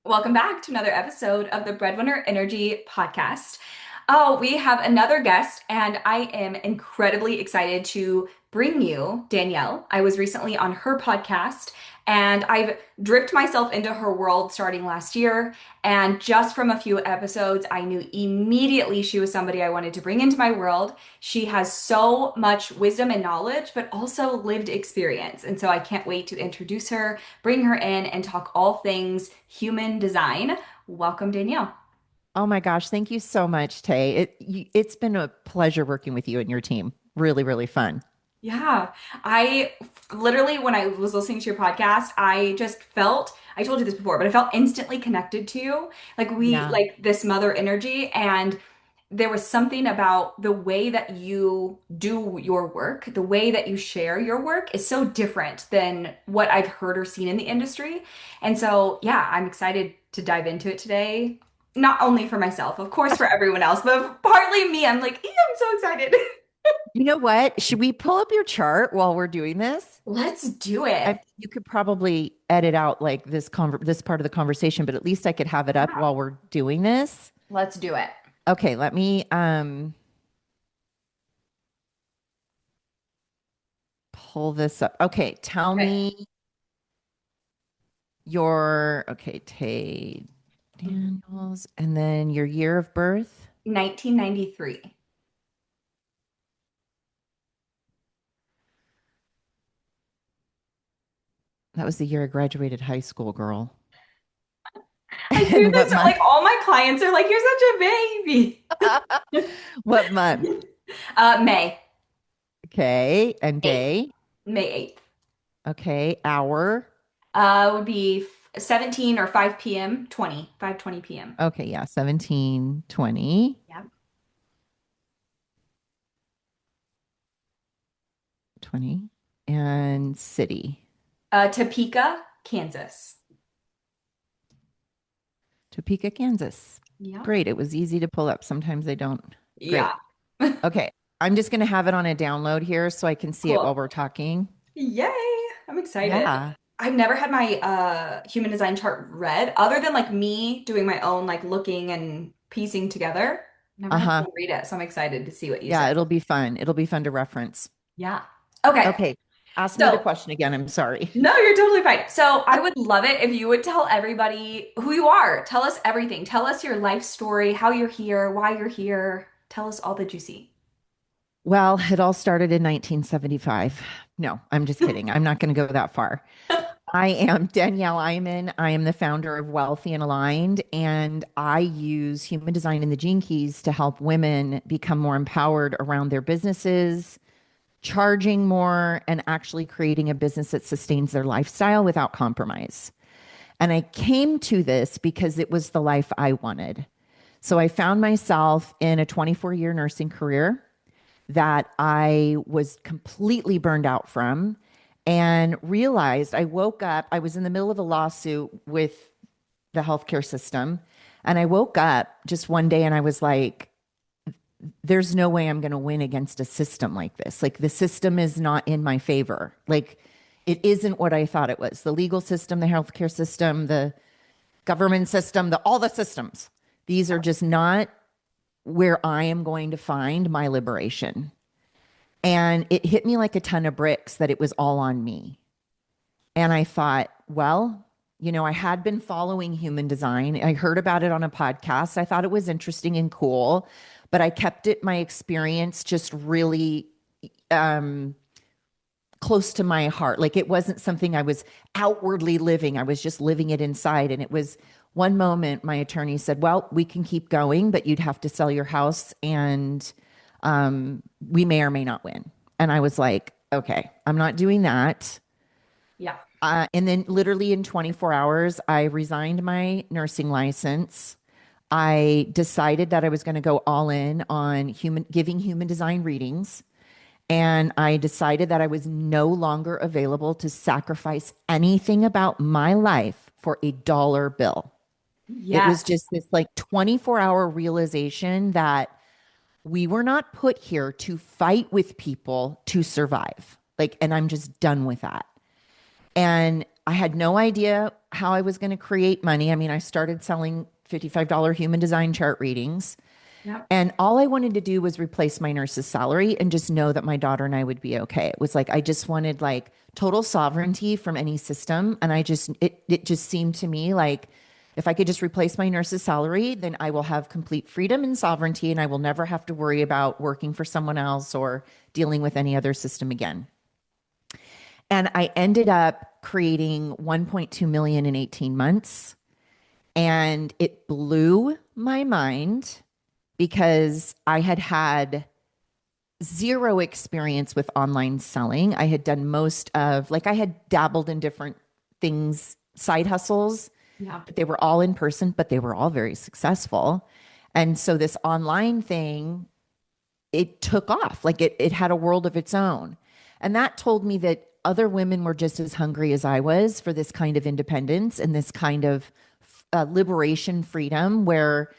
Welcome back to another episode of the Breadwinner Energy Podcast. Oh, we have another guest, and I am incredibly excited to bring you Danielle. I was recently on her podcast, and I've dripped myself into her world starting last year. And just from a few episodes, I knew immediately she was somebody I wanted to bring into my world. She has so much wisdom and knowledge, but also lived experience. And so I can't wait to introduce her, bring her in, and talk all things human design. Welcome, Danielle. Oh my gosh, thank you so much, Tay. It's been a pleasure working with you and your team. Really, really fun. Yeah, I literally, when I was listening to your podcast, I just felt, I told you this before, but I felt instantly connected to you. Yeah. Like this mother energy. And there was something about the way that you do your work, the way that you share your work is so different than what I've heard or seen in the industry. And so, yeah, I'm excited to dive into it today. Not only for myself, of course, for everyone else, but partly me. I'm like, yeah, I'm so excited. You know what? Should we pull up your chart while we're doing this? Let's do it. You could probably edit out like this part of the conversation, but at least I could have it up Yeah. while we're doing this. Let's do it. Okay, let me pull this up. Okay, tell Okay. me your Tay Daniels and then your year of birth. 1993. That was the year I graduated high school, girl. I do And this what to month? like all my clients are like, you're such a baby. What month? May. Okay. And 8th. day. May 8th. Okay. Hour. Would be 17 or 5 p.m. 20. 5:20 p.m. Okay. Yeah. 1720 Yeah. 20. And city. Topeka, Kansas. Topeka, Kansas. Yeah. Great. It was easy to pull up. Sometimes they don't. Yeah. Great. Okay. I'm just going to have it on a download here so I can see it Cool. while we're talking. Yay. I'm excited. Yeah. I've never had my human design chart read other than like me doing my own like looking and piecing together. Never had Uh-huh. someone read it, so I'm excited to see what you Yeah. say. It'll be fun. It'll be fun to reference. Yeah. Okay. Okay. Ask me the So, question again. I'm sorry. no, you're totally fine. So, I would love it if you would tell everybody who you are. Tell us everything. Tell us your life story, how you're here, why you're here. Tell us all the juicy. Well, it all started in 1975. No, I'm just kidding. I'm not going to go that far. I am Danielle Eyman. I am the founder of Wealthy and Aligned, and I use human design and the gene keys to help women become more empowered around their businesses, charging more, and actually creating a business that sustains their lifestyle without compromise. And I came to this because it was the life I wanted. So I found myself in a 24-year nursing career that I was completely burned out from and realized I woke up, I was in the middle of a lawsuit with the healthcare system. And I woke up just one day and I was like, there's no way I'm going to win against a system like this. Like the system is not in my favor. Like it isn't what I thought it was. The legal system, the healthcare system, the government system, all the systems. These are just not where I am going to find my liberation. And it hit me like a ton of bricks that it was all on me. And I thought, well, I had been following human design. I heard about it on a podcast. I thought it was interesting and cool, but I kept it, my experience just really um, close to my heart. Like it wasn't something I was outwardly living, I was just living it inside. And it was one moment my attorney said, well, we can keep going, but you'd have to sell your house and we may or may not win. And I was like, okay, I'm not doing that. Yeah. And then literally in 24 hours, I resigned my nursing license. I decided that I was going to go all in on giving human design readings. And I decided that I was no longer available to sacrifice anything about my life for a dollar bill. It was Yes. just this like 24-hour realization that we were not put here to fight with people to survive. Like, and I'm just done with that. And I had no idea how I was going to create money. I mean, I started selling $55 human design chart readings. Yep. And all I wanted to do was replace my nurse's salary and just know that my daughter and I would be okay. It was like I just wanted like total sovereignty from any system. And it just seemed to me like if I could just replace my nurse's salary, then I will have complete freedom and sovereignty and I will never have to worry about working for someone else or dealing with any other system again. And I ended up creating 1.2 million in 18 months. And it blew my mind because I had had zero experience with online selling. I had done most of, like, I had dabbled in different things, side hustles, Yeah. but they were all in person, but they were all very successful. And so this online thing, it took off. Like it had a world of its own. And that told me that other women were just as hungry as I was for this kind of independence and this kind of liberation freedom where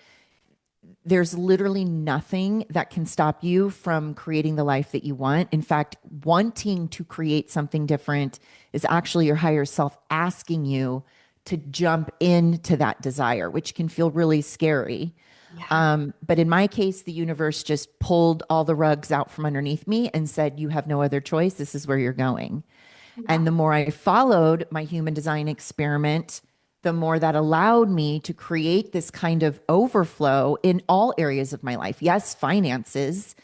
there's literally nothing that can stop you from creating the life that you want. In fact, wanting to create something different is actually your higher self asking you to jump into that desire, which can feel really scary. Yeah. But in my case, the universe just pulled all the rugs out from underneath me and said, you have no other choice. This is where you're going. Yeah. And the more I followed my human design experiment, the more that allowed me to create this kind of overflow in all areas of my life. Yes, finances.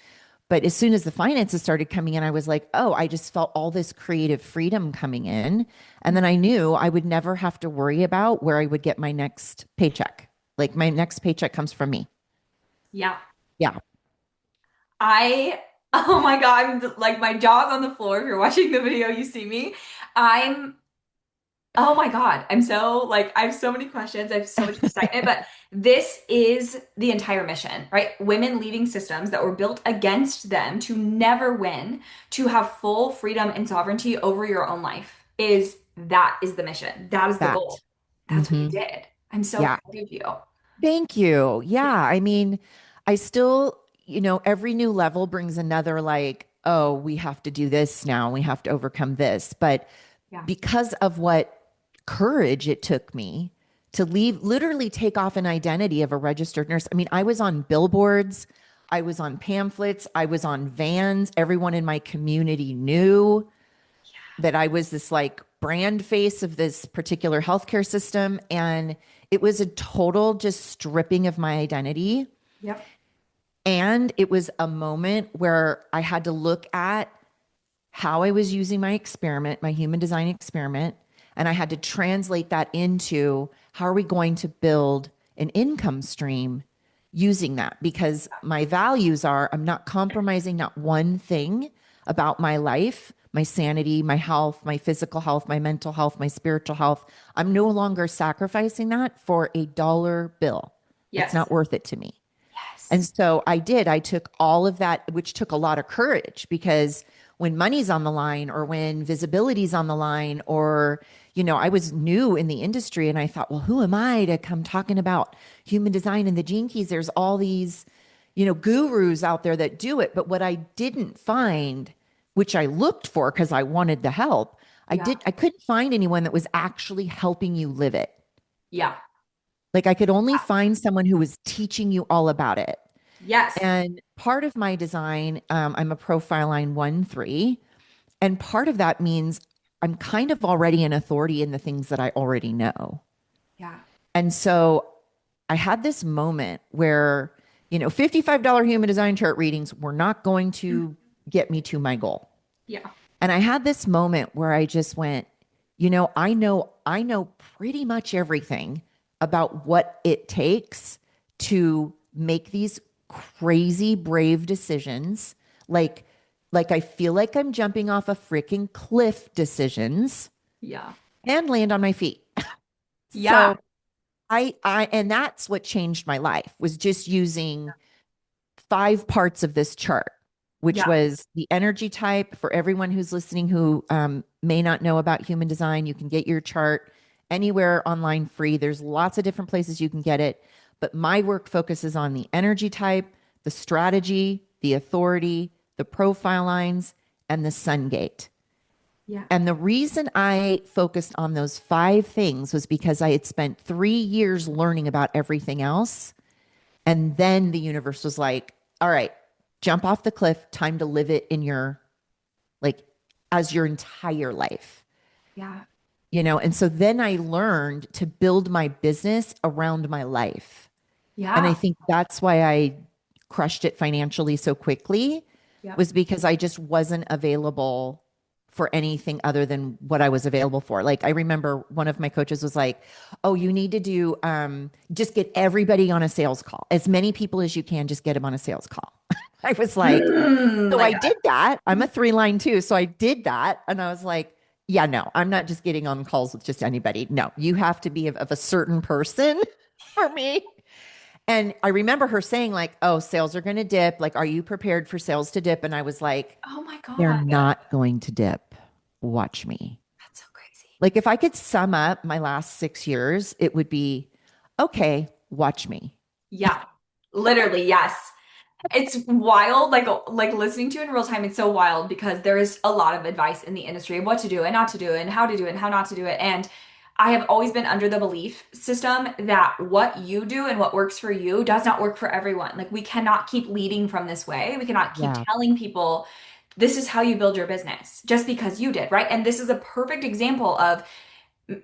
But as soon as the finances started coming in, I was like, oh, I just felt all this creative freedom coming in. And then I knew I would never have to worry about where I would get my next paycheck. Like my next paycheck comes from me. Yeah. Yeah, I, oh my God, like my jaw's on the floor. If you're watching the video, you see me. I'm, oh my God, I'm so like, I have so many questions. I have so much excitement, but this is the entire mission, right? Women leaving systems that were built against them to never win, to have full freedom and sovereignty over your own life that is the mission. That is the that. goal. That's what you Hmm. did. I'm so Yeah. proud of you. Thank you. Yeah. Yeah. I mean, I still, every new level brings another, like, oh, we have to do this now. We have to overcome this. But Yeah. because of what courage it took me to leave, literally take off an identity of a registered nurse. I mean, I was on billboards, I was on pamphlets, I was on vans. Everyone in my community knew that I was this like brand face of this particular healthcare system. And it was a total just stripping of my identity. Yep. And it was a moment where I had to look at how I was using my experiment, my human design experiment, and I had to translate that into how are we going to build an income stream using that? Because my values are I'm not compromising not one thing about my life, my sanity, my health, my physical health, my mental health, my spiritual health. I'm no longer sacrificing that for a dollar bill. It's Yes. not worth it to me. And Yes. so I did. I took all of that, which took a lot of courage because when money's on the line or when visibility's on the line, or, I was new in the industry and I thought, well, who am I to come talking about human design and the gene keys? There's all these, gurus out there that do it. But what I didn't find, which I looked for because I wanted the help, Yeah. I couldn't find anyone that was actually helping you live it. Yeah. Like I could only find someone who was teaching you all about it. Yes. And part of my design, I'm a profile line 1-3. And part of that means I'm kind of already an authority in the things that I already know. Yeah. And so I had this moment where, $55 human design chart readings were not going to get me to my goal. Yeah. And I had this moment where I just went, I know pretty much everything about what it takes to make these crazy brave decisions. Like like I feel like I'm jumping off a freaking cliff decisions Yeah. and land on my feet. Yeah. So and that's what changed my life was just using 5 parts of this chart, which Yeah. was the energy type. For everyone who's listening who may not know about human design, you can get your chart anywhere online free. There's lots of different places you can get it. But my work focuses on the energy type, the strategy, the authority, the profile lines, and the sun gate. Yeah. And the reason I focused on those five things was because I had spent 3 years learning about everything else. And then the universe was like, all right, jump off the cliff, time to live it in your, like, as your entire life, Yeah. And so then I learned to build my business around my life. And I Yeah. think that's why I crushed it financially so quickly, Yeah. was because I just wasn't available for anything other than what I was available for. Like I remember one of my coaches was like, "Oh, you need to do just get everybody on a sales call. As many people as you can, just get them on a sales call." I was like, so My I God. did that. I'm a three line too. So I did that. And I was like, yeah, no, I'm not just getting on calls with just anybody. No, you have to be of a certain person for me. And I remember her saying, like, oh, sales are going to dip. Like, are you prepared for sales to dip? And I was like, Oh my they're God. not going to dip. Watch me. That's so crazy. Like, if I could sum up my last 6 years, it would be, okay, watch me. Yeah. Literally, yes. It's wild, like listening to it in real time, it's so wild because there is a lot of advice in the industry of what to do and not to do and how to do it and how not to do it. And I have always been under the belief system that what you do and what works for you does not work for everyone. Like we cannot keep leading from this way. We cannot keep Yeah. telling people this is how you build your business just because you did, right? And this is a perfect example of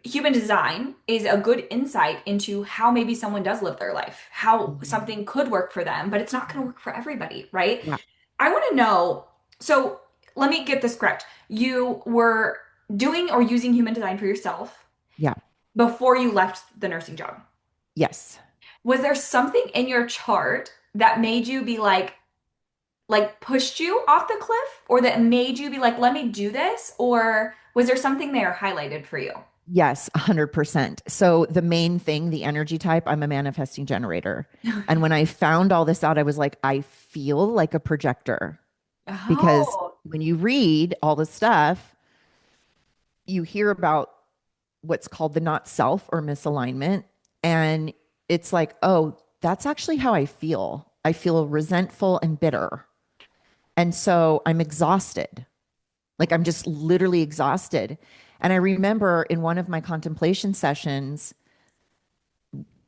human design is a good insight into how maybe someone does live their life, how Mhm. something could work for them, but it's not going to work for everybody, right? Yeah. I want to know. So let me get this correct. You were doing or using human design for yourself Yeah. before you left the nursing job. Yes. Was there something in your chart that made you be like pushed you off the cliff or that made you be like, let me do this? Or was there something there highlighted for you? Yes, 100%. So the main thing, the energy type, I'm a manifesting generator. And when I found all this out, I was like, I feel like a projector because Oh, when you read all the stuff, you hear about what's called the not self or misalignment. And it's like, oh, that's actually how I feel. I feel resentful and bitter. And so I'm exhausted. Like I'm just literally exhausted. And I remember in one of my contemplation sessions,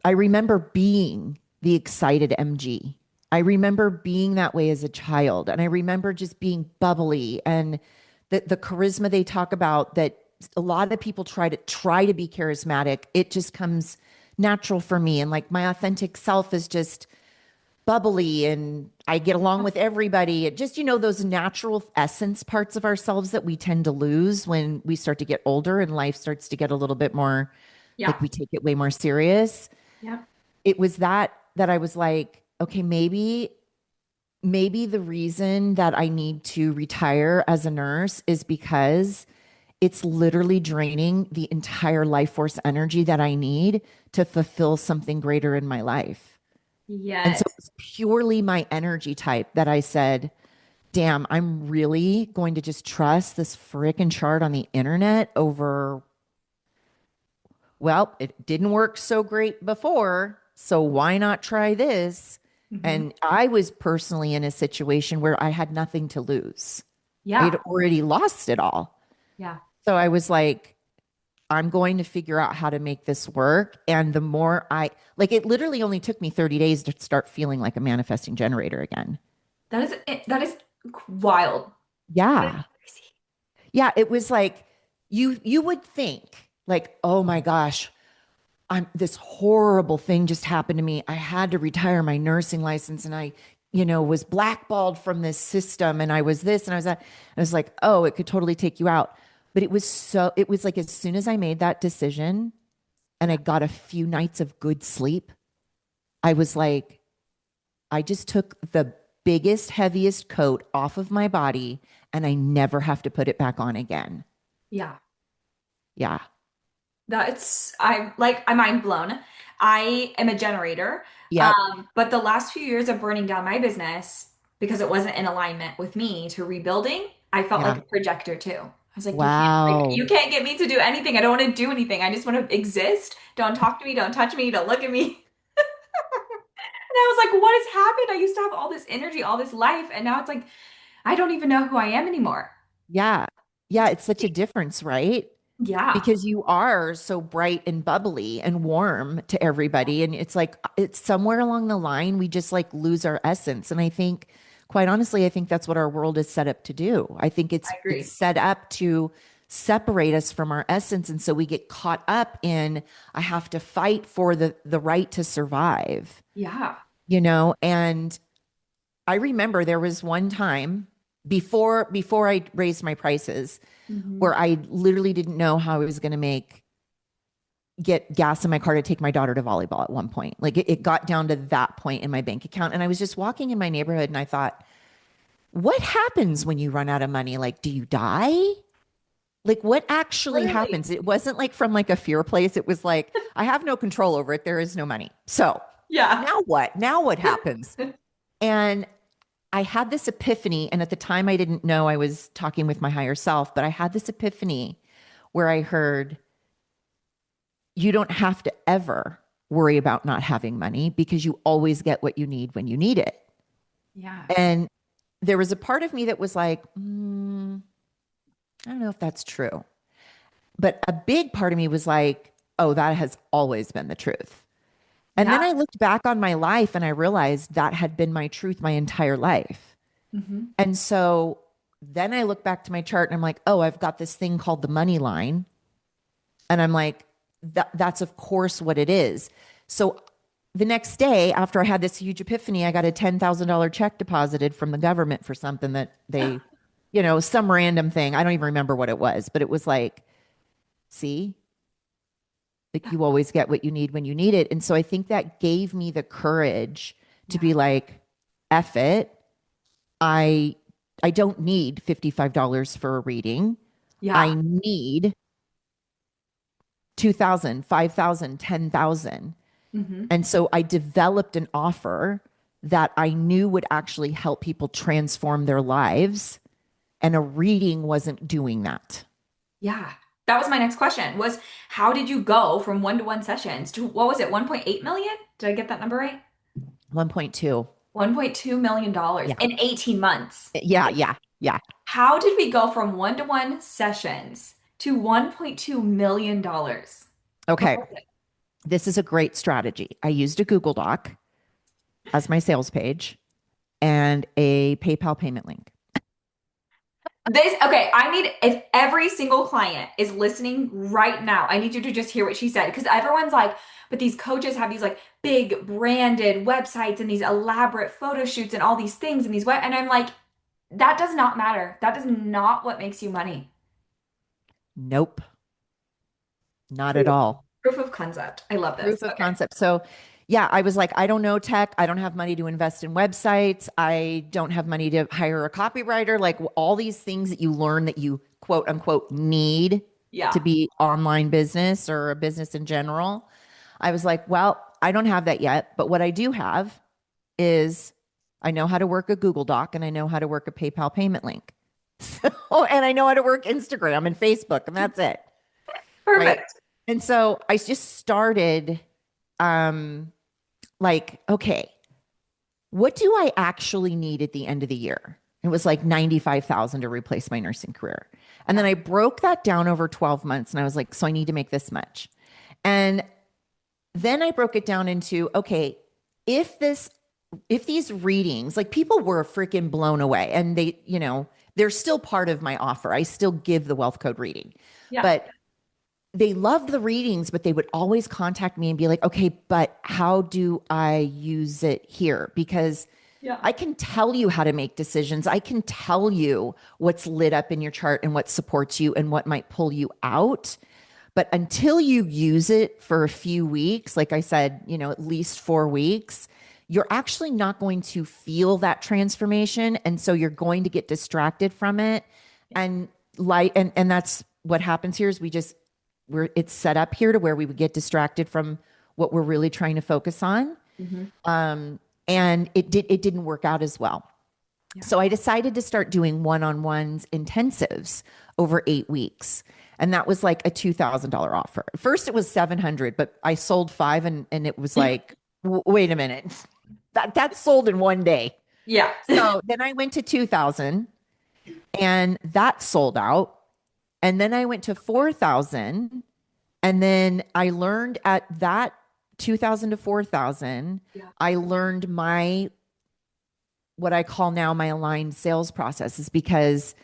I remember being the excited MG. I remember being that way as a child. And I remember just being bubbly and the charisma they talk about that a lot of people try to be charismatic. It just comes natural for me. And like my authentic self is just bubbly and I get along with everybody. It just, those natural essence parts of ourselves that we tend to lose when we start to get older and life starts to get a little bit more yeah. like we take it way more serious. Yeah. It was that I was like, okay, maybe the reason that I need to retire as a nurse is because it's literally draining the entire life force energy that I need to fulfill something greater in my life. And so it Yes. was purely my energy type that I said, damn, I'm really going to just trust this frickin' chart on the internet over, well, it didn't work so great before. So why not try this? Hmm. And I was personally in a situation where I had nothing to lose. I had Yeah. already lost it all. Yeah. So I was like, I'm going to figure out how to make this work. And the more like, it literally only took me 30 days to start feeling like a manifesting generator again. That is wild. That is Yeah. crazy. Yeah. It was like, you would think, like, oh my gosh, this horrible thing just happened to me. I had to retire my nursing license and I was blackballed from this system and I was this and I was that. And I was like, oh, it could totally take you out. But it was like as soon as I made that decision and I Yeah. got a few nights of good sleep, I was like, I just took the biggest, heaviest coat off of my body and I never have to put it back on again. Yeah. Yeah. I'm mind blown. I am a generator. Yep. But the last few years of burning down my business because it wasn't in alignment with me to rebuilding, I felt like Yeah. a projector too. I was like, you Wow. can't get me to do anything. I don't want to do anything. I just want to exist. Don't talk to me, don't touch me, don't look at me. And I was like, what has happened? I used to have all this energy, all this life, and now it's like I don't even know who I am anymore. Yeah. yeah, it's such a difference, right? Yeah, Because you are so bright and bubbly and warm to everybody. And it's like, it's somewhere along the line, we just like lose our essence. And I think, quite honestly, I think that's what our world is set up to do. I think I it's agree. set up to separate us from our essence. And so we get caught up in, I have to fight for the right to survive, Yeah. and I remember there was one time before I raised my prices Hmm. where I literally didn't know how I was going to make get gas in my car to take my daughter to volleyball at one point. Like it got down to that point in my bank account. And I was just walking in my neighborhood and I thought, what happens when you run out of money? Like, do you die? Like what actually Literally. happens? It wasn't like from like a fear place. It was like, I have no control over it. There is no money. So Yeah. now what? Now what happens? And I had this epiphany. And at the time, I didn't know I was talking with my higher self, but I had this epiphany where I heard, you don't have to ever worry about not having money because you always get what you need when you need it. Yeah. And there was a part of me that was like, I don't know if that's true. But a big part of me was like, oh, that has always been the truth. And Yeah. then I looked back on my life and I realized that had been my truth my entire life. Hmm. And so then I look back to my chart and I'm like, oh, I've got this thing called the money line. And I'm like, that's of course what it is. So the next day after I had this huge epiphany, I got a $10,000 check deposited from the government for something that they, some random thing. I don't even remember what it was, but it was like, see, like you always get what you need when you need it. And so I think that gave me the courage to Yeah. be like, F it. I I don't need $55 for a reading. Yeah. I need 2,000, 5,000, 10,000. Hmm. And so I developed an offer that I knew would actually help people transform their lives. And a reading wasn't doing that. Yeah. That was my next question was how did you go from one-to-one sessions to what was it, 1.8 million? Did I get that number right? 1.2. $1.2 million Yeah. in 18 months. Yeah. Yeah. Yeah. How did we go from one-to-one sessions to $1.2 million? What Okay. was it? This is a great strategy. I used a Google Doc as my sales page and a PayPal payment link. Okay, I need, if every single client is listening right now, I need you to just hear what she said because everyone's like, but these coaches have these like big branded websites and these elaborate photo shoots and all these things and and I'm like, that does not matter. That is not what makes you money. Nope, not at Proof. all. Proof of concept. I love Proof this. of Okay. concept. So, yeah, I was like, I don't know tech. I don't have money to invest in websites. I don't have money to hire a copywriter. Like all these things that you learn that you quote unquote need to Yeah. be online business or a business in general. I was like, well, I don't have that yet. But what I do have is I know how to work a Google Doc and I know how to work a PayPal payment link. So, and I know how to work Instagram and Facebook, and that's it. Right. Perfect. And so I just started um like, okay, what do I actually need at the end of the year? It was like 95,000 to replace my nursing career. And Yeah. then I broke that down over 12 months and I was like, so I need to make this much. And then I broke it down into, okay, if this if these readings, like people were freaking blown away and they're still part of my offer. I still give the wealth code reading. Yeah. But they loved the readings, but they would always contact me and be like, okay, but how do I use it here? Because Yeah. I can tell you how to make decisions. I can tell you what's lit up in your chart and what supports you and what might pull you out. But until you use it for a few weeks, like I said, at least 4 weeks, you're actually not going to feel that transformation. And so you're going to get distracted from it. And and that's what happens here is it's set up here to where we would get distracted from what we're really trying to focus on. Hmm. Um, and it didn't work out as well. Yeah. So I decided to start doing one-on-ones intensives over 8 weeks. And that was like a $2,000 offer. First it was 700, but I sold five and it was like, wait a minute. That's sold in one day. Yeah. So then I went to 2,000 and that sold out. And then I went to 4,000. And then I learned at that 2,000 to 4,000, Yeah. I learned my, what I call now my aligned sales process is because,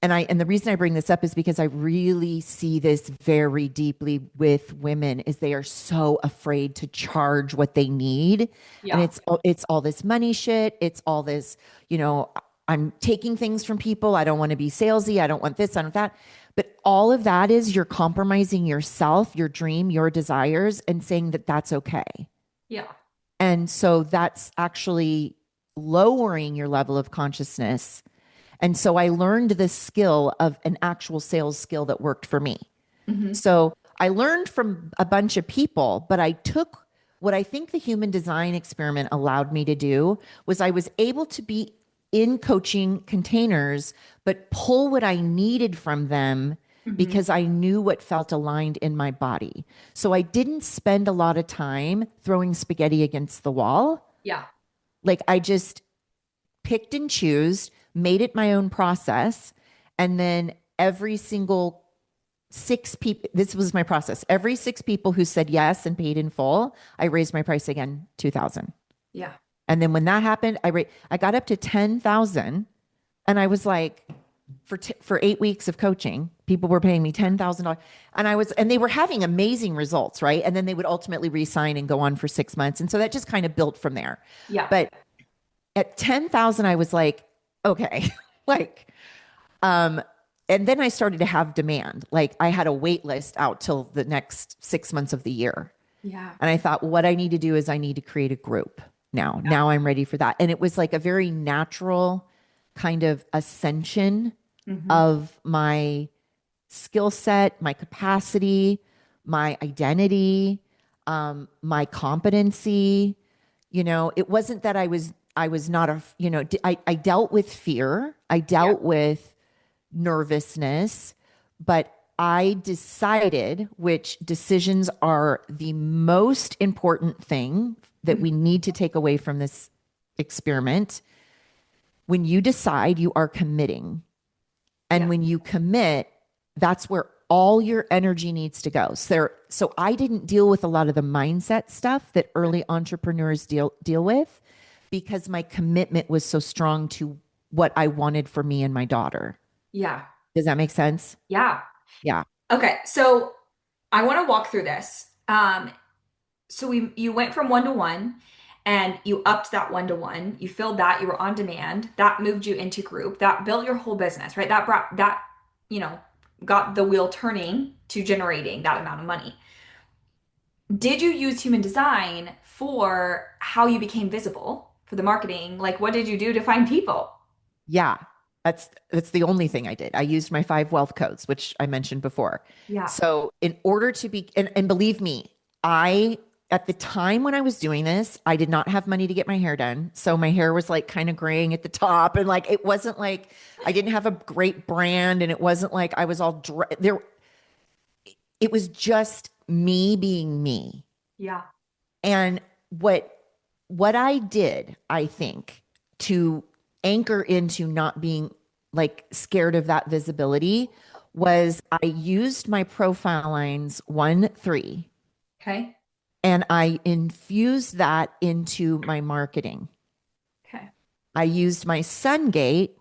and the reason I bring this up is because I really see this very deeply with women is they are so afraid to charge what they need. And Yeah. it's all this money shit. It's all this, you know, I'm taking things from people. I don't want to be salesy. I don't want this, I don't want that. But all of that is you're compromising yourself, your dream, your desires, and saying that that's okay. Yeah. And so that's actually lowering your level of consciousness. And so I learned this skill of an actual sales skill that worked for me. Hmm. So I learned from a bunch of people, but I took what I think the human design experiment allowed me to do was I was able to be in coaching containers, but pull what I needed from them Hmm. because I knew what felt aligned in my body. So I didn't spend a lot of time throwing spaghetti against the wall. Yeah. Like I just picked and choose, made it my own process. And then every single six people, this was my process. Every six people who said yes and paid in full, I raised my price again, 2,000. Yeah. And then when that happened, I got up to 10,000 and I was like, for 8 weeks of coaching, people were paying me $10,000. And they were having amazing results, right? And then they would ultimately resign and go on for 6 months. And so that just kind of built from there. Yeah. But at 10,000, I was like, okay, like, um, and then I started to have demand. Like I had a wait list out till the next 6 months of the year. Yeah. And I thought, what I need to do is I need to create a group now. Yeah. Now I'm ready for that. And it was like a very natural kind of ascension Hmm. of my skill set, my capacity, my identity, my competency. You know, it wasn't that I was not a, you know, I dealt with fear. I Yeah. dealt with nervousness, but I decided which decisions are the most important thing that Mhm. we need to take away from this experiment. When you decide, you are committing. And Yeah. when you commit, that's where all your energy needs to go. So I didn't deal with a lot of the mindset stuff that early entrepreneurs deal with because my commitment was so strong to what I wanted for me and my daughter. Yeah. Does that make sense? Yeah. Yeah. Okay. So I want to walk through this. So you went from one to one and you upped that one to one. You filled that, you were on demand. That moved you into group. That built your whole business, right? That brought that, you know, got the wheel turning to generating that amount of money. Did you use human design for how you became visible for the marketing? Like what did you do to find people? Yeah. That's the only thing I did. I used my 5 wealth codes, which I mentioned before. Yeah. So in order to be and believe me, I at the time when I was doing this, I did not have money to get my hair done. So my hair was like kind of graying at the top and like it wasn't like I didn't have a great brand and it wasn't like I was all there. It was just me being me. Yeah. And what I did, I think, to anchor into not being like scared of that visibility was I used my profile lines 1, 3, Okay. and I infused that into my marketing. Okay. I used my Sun Gate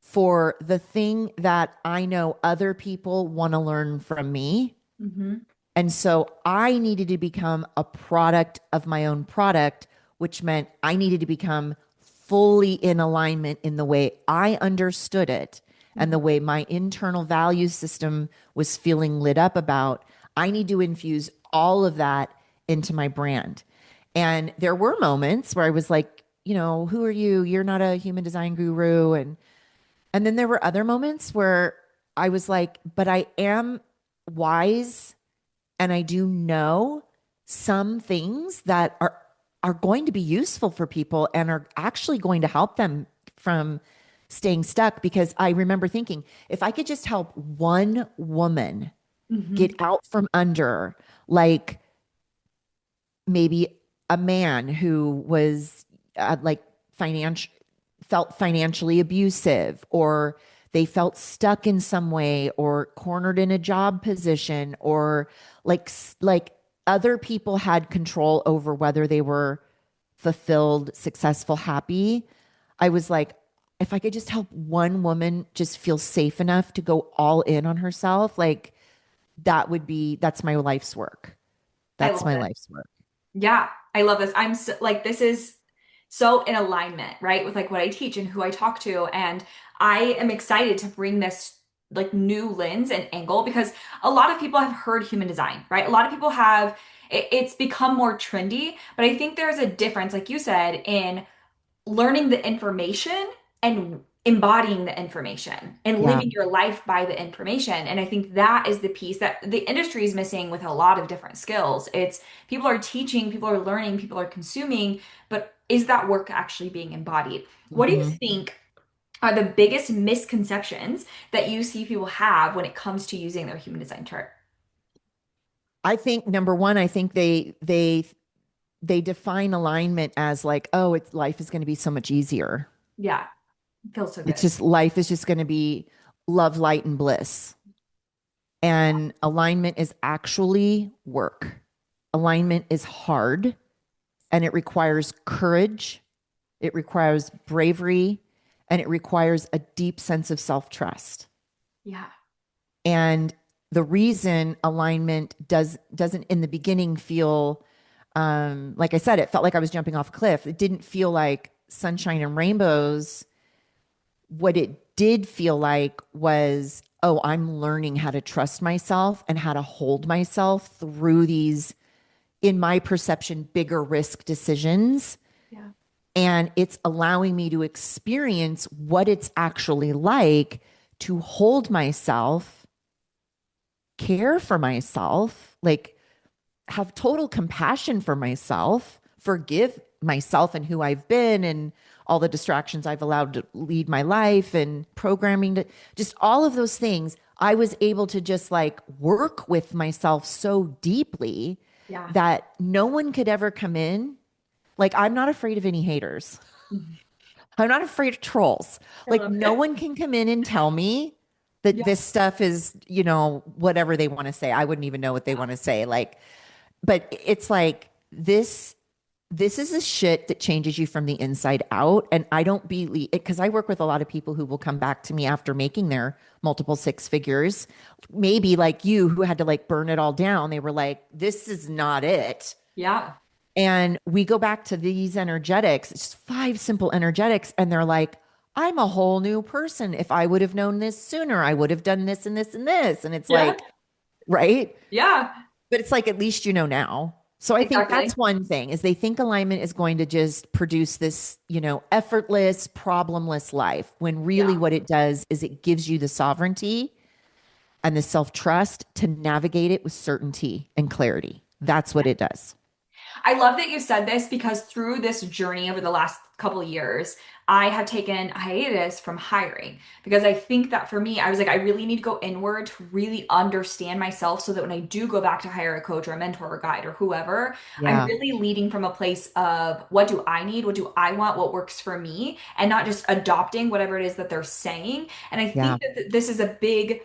for the thing that I know other people want to learn from me. Mm-hmm. And so I needed to become a product of my own product, which meant I needed to become fully in alignment in the way I understood it and the way my internal value system was feeling lit up about. I need to infuse all of that into my brand. And there were moments where I was like, you know, who are you? You're not a human design guru. And then there were other moments where I was like, but I am wise and I do know some things that are going to be useful for people and are actually going to help them from staying stuck because I remember thinking if I could just help one woman Mm-hmm. get out from under like maybe a man who was like financial felt financially abusive or they felt stuck in some way or cornered in a job position or like other people had control over whether they were fulfilled, successful, happy. I was like, if I could just help one woman just feel safe enough to go all in on herself, like that's my life's work. I That's love my it. life's work. Yeah, I love this. I'm so, like, this is so in alignment, right, with like what I teach and who I talk to. And I am excited to bring this like new lens and angle because a lot of people have heard human design, right? A lot of people have, it's become more trendy, but I think there's a difference, like you said, in learning the information and embodying the information and Yeah. living your life by the information. And I think that is the piece that the industry is missing with a lot of different skills. It's people are teaching, people are learning, people are consuming, but is that work actually being embodied? What do you Mhm. think are the biggest misconceptions that you see people have when it comes to using their human design chart? I think number one, I think they define alignment as like, oh, it's life is going to be so much easier. Yeah, it feels so It's good. just life is just going to be love, light, and bliss. And alignment is actually work. Alignment is hard and it requires courage, it requires bravery, and it requires a deep sense of self-trust. Yeah. And the reason alignment doesn't in the beginning feel like I said, it felt like I was jumping off a cliff. It didn't feel like sunshine and rainbows. What it did feel like was, oh, I'm learning how to trust myself and how to hold myself through these, in my perception, bigger risk decisions. Yeah. And it's allowing me to experience what it's actually like to hold myself, care for myself, like have total compassion for myself, forgive myself and who I've been and all the distractions I've allowed to lead my life and programming to just all of those things. I was able to just like work with myself so deeply Yeah. that no one could ever come in. Like, I'm not afraid of any haters. Mhm. I'm not afraid of trolls. I Like, love no it. one can come in and tell me that Yeah. this stuff is, whatever they want to say. I wouldn't even know what they want to say. Like, but it's like this is a shit that changes you from the inside out. And I don't believe it because I work with a lot of people who will come back to me after making their multiple six figures, maybe like you who had to like burn it all down. They were like, this is not it. Yeah. And we go back to these energetics, it's just five simple energetics. And they're like, I'm a whole new person. If I would have known this sooner, I would have done this and this and this. And it's Yeah. like, right? Yeah. But it's like, at least you know now. So I think Exactly. that's one thing is they think alignment is going to just produce this, effortless, problemless life when really Yeah. what it does is it gives you the sovereignty and the self-trust to navigate it with certainty and clarity. That's what it does. I love that you said this because through this journey over the last couple of years, I have taken a hiatus from hiring because I think that for me, I was like, I really need to go inward to really understand myself so that when I do go back to hire a coach or a mentor or guide or whoever, I'm Yeah. really leading from a place of what do I need? What do I want? What works for me? And not just adopting whatever it is that they're saying. And I Yeah. think that this is a big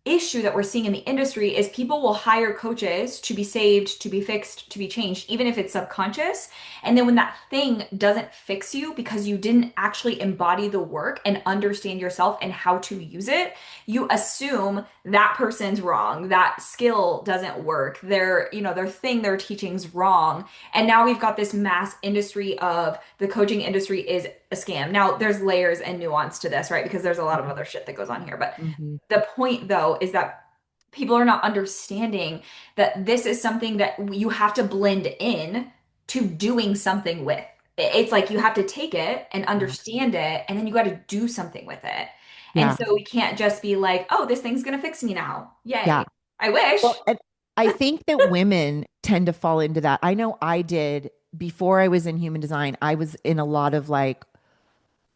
issue that we're seeing in the industry is people will hire coaches to be saved, to be fixed, to be changed, even if it's subconscious. And then when that thing doesn't fix you because you didn't actually embody the work and understand yourself and how to use it, you assume that person's wrong, that skill doesn't work, their thing, their teaching's wrong. And now we've got this mass industry of the coaching industry is a scam. Now there's layers and nuance to this, right? Because there's a lot of other shit that goes on here. But Mm-hmm. the point though is that people are not understanding that this is something that you have to blend in to doing something with. It's like you have to take it and Yeah. understand it, and then you got to do something with it. And Yeah. so we can't just be like, oh, this thing's gonna fix me now. Yeah. Yay. I wish. Well, and I think that women tend to fall into that. I know I did before I was in human design. I was in a lot of like,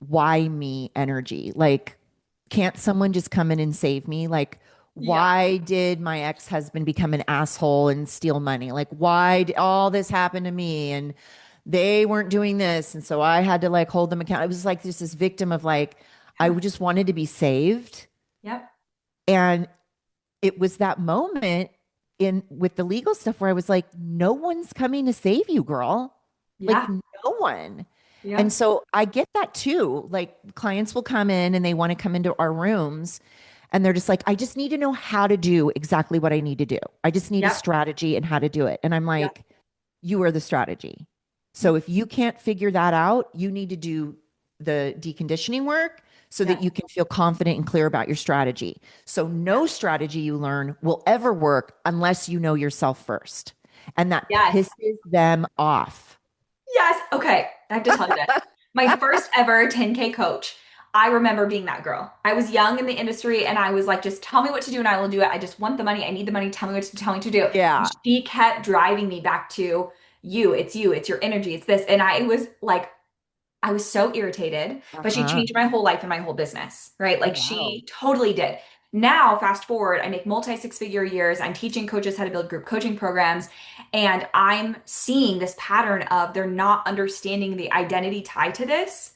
why me energy? Like, can't someone just come in and save me? Like, Yeah. why did my ex-husband become an asshole and steal money? Like, why did all this happen to me? And they weren't doing this. And so I had to like hold them account. It was like just this victim of like, I Yeah. just wanted to be saved. Yep. And it was that moment in with the legal stuff where I was like, no one's coming to save you, girl. Like Yeah. no one. And Yep. so I get that too. Like clients will come in and they want to come into our rooms and they're just like, I just need to know how to do exactly what I need to do. I just need a Yep. strategy and how to do it. And I'm Yep. like, you are the strategy. So Yep. if you can't figure that out, you need to do the deconditioning work so that Yep. you can feel confident and clear about your strategy. So no Yep. strategy you learn will ever work unless you know yourself first. And that Yes. pisses them off. Yes. Okay. I have to tell you this. My first ever 10K coach, I remember being that girl. I was young in the industry and I was like, just tell me what to do and I will do it. I just want the money. I need the money. Tell me what to tell me to do. And Yeah. she kept driving me back to you, it's your energy, it's this. And I was like, I was so irritated, but she Uh-huh. changed my whole life and my whole business, right? Oh, Like wow. she totally did. Now, fast forward, I make multi six-figure years. I'm teaching coaches how to build group coaching programs, and I'm seeing this pattern of they're not understanding the identity tied to this.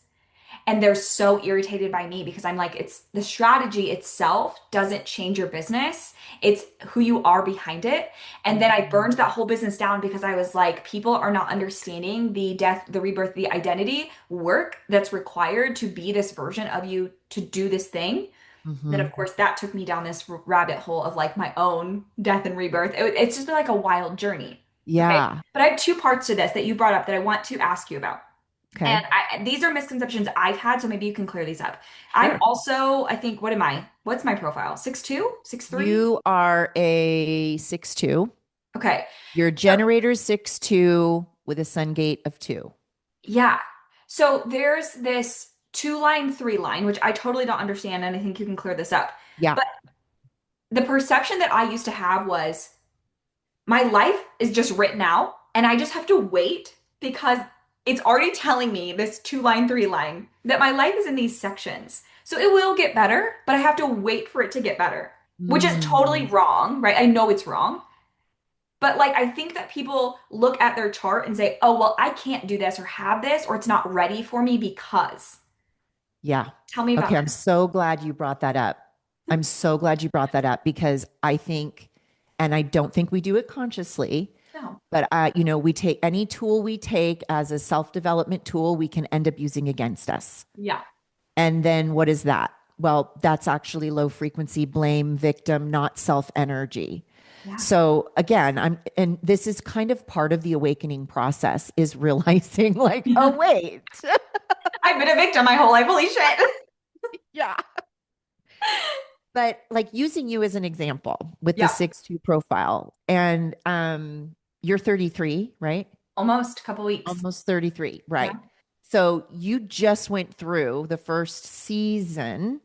And they're so irritated by me because I'm like, it's the strategy itself doesn't change your business. It's who you are behind it. And then I burned Mhm. that whole business down because I was like, people are not understanding the death, the rebirth, the identity work that's required to be this version of you to do this thing. Then, of Mhm. course, that took me down this rabbit hole of like my own death and rebirth. It's just been like a wild journey. Okay. Yeah. But I have two parts to this that you brought up that I want to ask you about. And Okay. these are misconceptions I've had, so maybe you can clear these up. I'm Sure. also, I think, what am I? What's my profile? 6'2", 6'3"? You are a 6'2". Okay. Your So, generator 6'2" with a sun gate of 2. yeah. So there's this two line, three line, which I totally don't understand, and I think you can clear this up. Yeah. But the perception that I used to have was my life is just written out, and I just have to wait because it's already telling me this two line, three line that my life is in these sections. So it will get better, but I have to wait for it to get better, which is totally Mm. wrong, right? I know it's wrong. But like, I think that people look at their chart and say, oh, well, I can't do this or have this, or it's not ready for me because. Yeah. Tell me Okay. about I'm so glad you brought that up. I'm so glad you brought that up because I think, and I don't think we do it consciously, that. No. but we take any tool we take as a self-development tool, we can end up using against us. Yeah. And then what is that? Well, that's actually low frequency blame victim, not self energy. Yeah. So again, and this is kind of part of the awakening process is realizing like, oh, wait. I've been a victim my whole life. Holy shit. Yeah. But like using you as an example with the Yeah. 6'2" profile and you're 33, right? Almost a couple weeks. Almost 33, Yeah. right? So you just went through the first season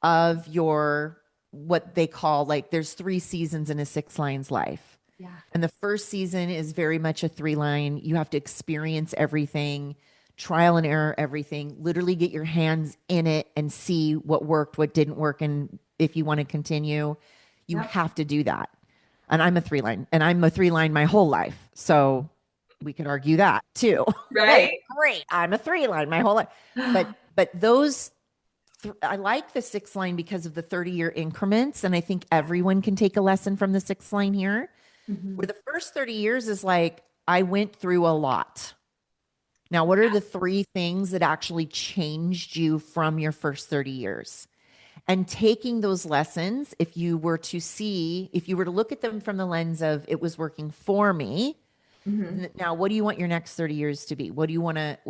of your what they call like there's 3 seasons in a 6 lines life. Yeah. And the first season is very much a 3 line. You have to experience everything, trial and error, everything, literally get your hands in it and see what worked, what didn't work. And if you want to continue, you Yep. have to do that. And I'm a 3 line and I'm a 3 line my whole life. So we could argue that too. Like, Right? great, I'm a 3 line my whole life. But those I like the 6 line because of the 30-year increments. And I think everyone can take a lesson from the 6 line here where Mhm. the first 30 years is like, I went through a lot. Now, what are the 3 things that actually changed you from your first 30 years? And taking those lessons, if you were to look at them from the lens of it was working for me, Mhm. now what do you want your next 30 years to be? What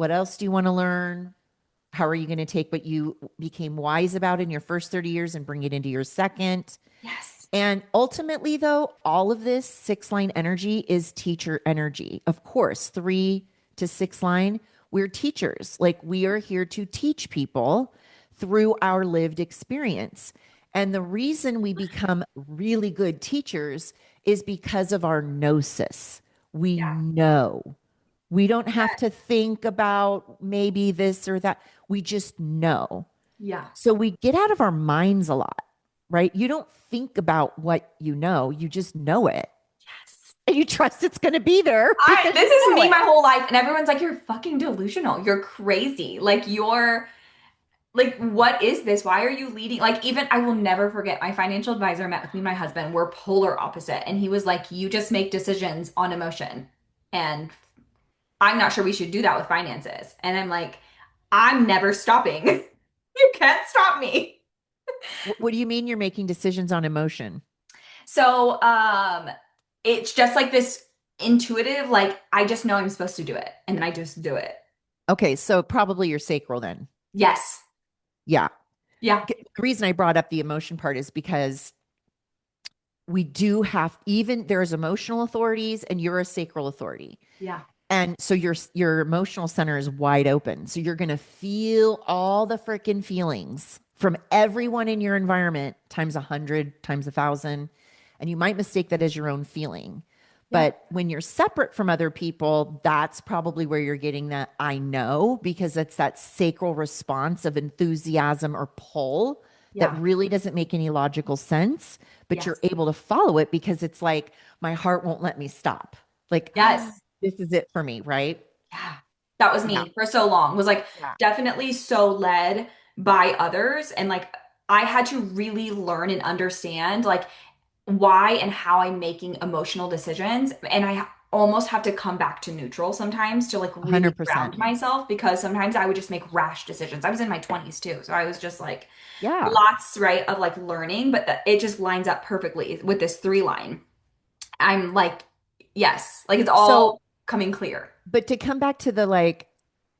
else do you want to learn? How are you going to take what you became wise about in your first 30 years and bring it into your second? Yes. And ultimately, though, all of this 6 line energy is teacher energy. Of course, 3 to 6 line, we're teachers. Like we are here to teach people through our lived experience. And the reason we become really good teachers is because of our gnosis. We Yeah. know. We don't have Yeah. to think about maybe this or that. We just know. Yeah. So we get out of our minds a lot, right? You don't think about what you just know it. Yes. And you trust it's going to be there I because this you is know me my it. whole life, and everyone's like, "You're fucking delusional. You're crazy. Like you're." Like, what is this? Why are you leading? Like, even I will never forget my financial advisor met with me and my husband. We're polar opposite. And he was like, you just make decisions on emotion. And I'm not sure we should do that with finances. And I'm like, I'm never stopping. You can't stop me. What do you mean you're making decisions on emotion? So, it's just like this intuitive, like, I just know I'm supposed to do it. And then I just do it. Okay, so probably your sacral then. Yes. Yeah. Yeah. The reason I brought up the emotion part is because we do have, even there's emotional authorities and you're a sacral authority. Yeah. And so your emotional center is wide open. So you're going to feel all the freaking feelings from everyone in your environment times 100, times 1,000. And you might mistake that as your own feeling. Yeah. But when you're separate from other people, that's probably where you're getting that I know, because it's that sacral response of enthusiasm or pull that Yeah. really doesn't make any logical sense, but you're Yes. able to follow it because it's like my heart won't let me stop. Like, Yes. this is it for me, right? Yeah. That was Yeah. me for so long. Was like Yeah. definitely so led by others. And like I had to really learn and understand like why and how I'm making emotional decisions. And I almost have to come back to neutral sometimes to like really 100%. ground myself because sometimes I would just make rash decisions. I was in my 20s too. So I was just like Yeah. lots, right, of like learning, but it just lines up perfectly with this three line. I'm like, yes, like it's So, all coming clear. but to come back to the like,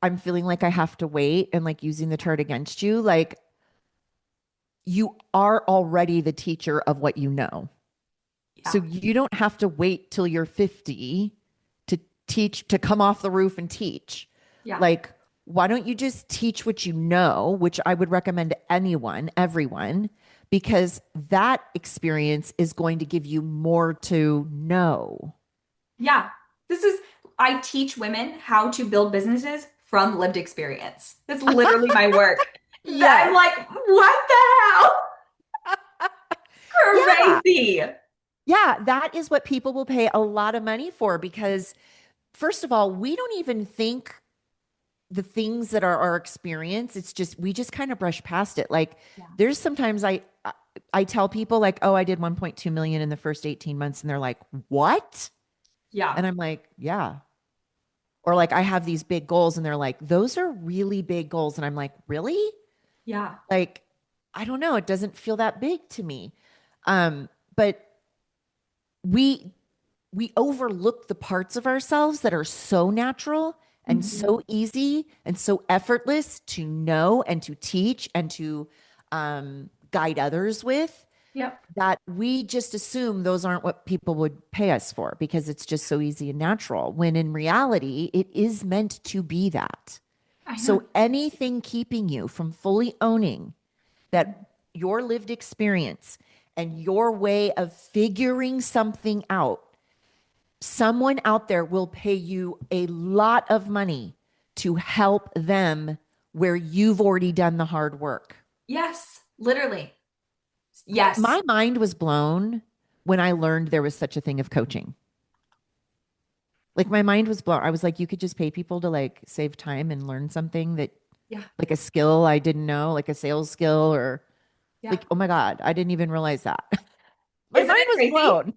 I'm feeling like I have to wait and like using the chart against you, like you are already the teacher of what you know. So Yeah. you don't have to wait till you're 50 to teach, to come off the roof and teach. Yeah. Like, why don't you just teach what you know, which I would recommend to anyone, everyone, because that experience is going to give you more to know. Yeah. This is, I teach women how to build businesses from lived experience. That's literally my work. I'm Yes. like, what the hell? Yeah. Crazy. Yeah. That is what people will pay a lot of money for because, first of all, we don't even think the things that are our experience. It's just, we just kind of brush past it. Like, Yeah. there's sometimes I tell people, like, oh, I did 1.2 million in the first 18 months. And they're like, what? Yeah. And I'm like, yeah. Or like, I have these big goals. And they're like, those are really big goals. And I'm like, really? Yeah. Like, I don't know. It doesn't feel that big to me. But we we overlook the parts of ourselves that are so natural and Mhm. so easy and so effortless to know and to teach and to guide others with, Yep. that we just assume those aren't what people would pay us for because it's just so easy and natural, when in reality it is meant to be that. I know. So anything keeping you from fully owning that, your lived experience and your way of figuring something out, someone out there will pay you a lot of money to help them where you've already done the hard work. Yes. Literally. Yes. My mind was blown when I learned there was such a thing of coaching. Like, my mind was blown. I was like, you could just pay people to like save time and learn something that, Yeah. like a skill I didn't know, like a sales skill, or Yeah. like, oh my God, I didn't even realize that. My Isn't mind it was crazy? blown.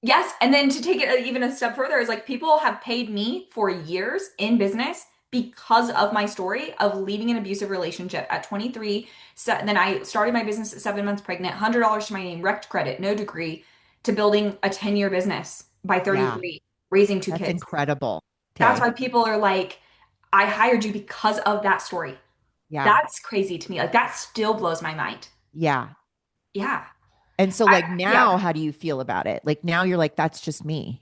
Yes, and then to take it even a step further is like people have paid me for years in business because of my story of leaving an abusive relationship at 23. So then I started my business at 7 months pregnant, $100 to my name, wrecked credit, no degree, to building a 10-year business by Yeah, 33, raising two that's kids. incredible. That's Okay. why people are like, I hired you because of that story. Yeah. That's crazy to me. Like that still blows my mind. Yeah. Yeah. And so, I, like, yeah. now, how do you feel about it? Like, now you're like, that's just me.